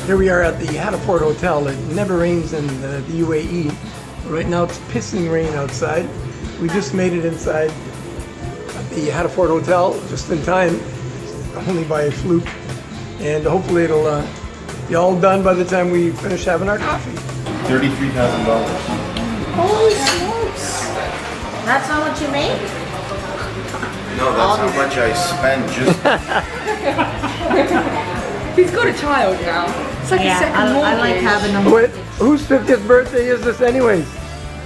Here we are at the Hatta Fort Hotel. It never rains in the UAE. Right now it's pissing rain outside. We just made it inside at the Hatta Fort Hotel just in time, only by a fluke. And hopefully it'll be all done by the time we finish having our coffee. $33,000. Holy smokes! That's not what you made? No, that's how much I spend just. He's got a child now. It's like a second mortgage. I like having them. Wait, whose 50th birthday is this anyways?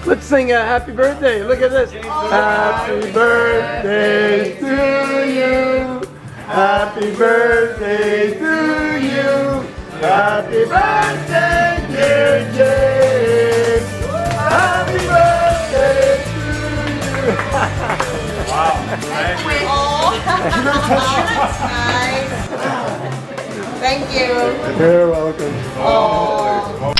Let's sing a happy birthday. Look at this. Happy birthday to you. Happy birthday to you. Happy birthday, dear James. Happy birthday to you. Wow. Thank you. That's nice. Thank you. You're welcome. Oh.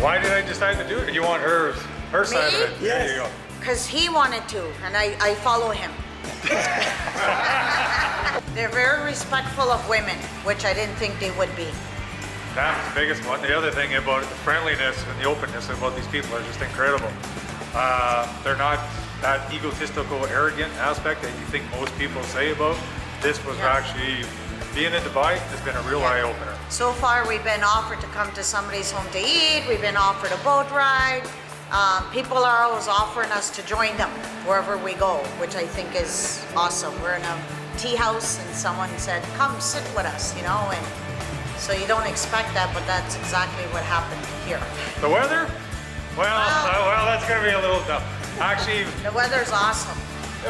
Why did I decide to do it? You want her side of it? Yes. There you go. Because he wanted to, and I follow him. They're very respectful of women, which I didn't think they would be. That's the biggest one. The other thing about the friendliness and the openness about these people are just incredible. They're not that egotistical, arrogant aspect that you think most people say about. This was actually, being in Dubai has been a real eye-opener. So far, we've been offered to come to somebody's home to eat. We've been offered a boat ride. People are always offering us to join them wherever we go, which I think is awesome. We're in a tea house and someone said, come sit with us, you know, and so you don't expect that, but that's exactly what happened here. The weather? Well, that's going to be a little tough. Actually, The weather's awesome.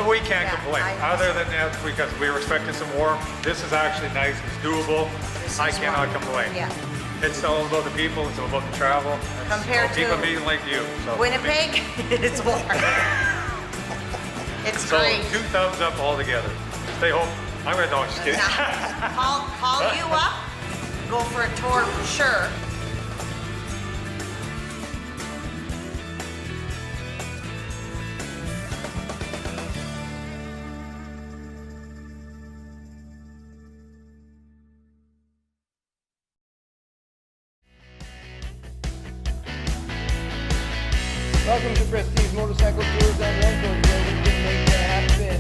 we can't Yeah, complain. I know. Other than that, because we were expecting some warmth, this is actually nice. It's doable. This I is cannot wonderful. complain. Yeah. It's all about the people. It's all about the travel. It's Compared about people to being like you. So, Winnipeg, it's warm. It's So great. 2 thumbs up all together. Stay home. I'm gonna no, I'm just kidding. Call you up, go for a tour for sure. Welcome to Prestige Motorcycle Tours and Rentals, where we can make that happen.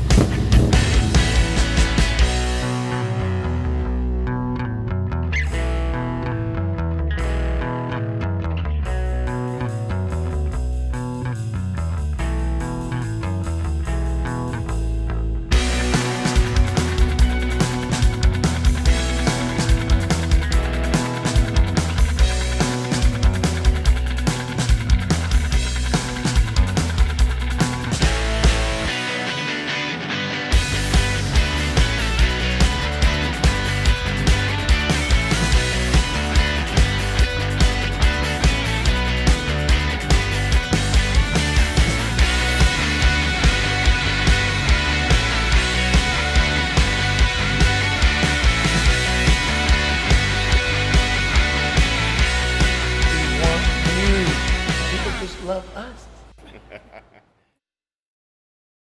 love us.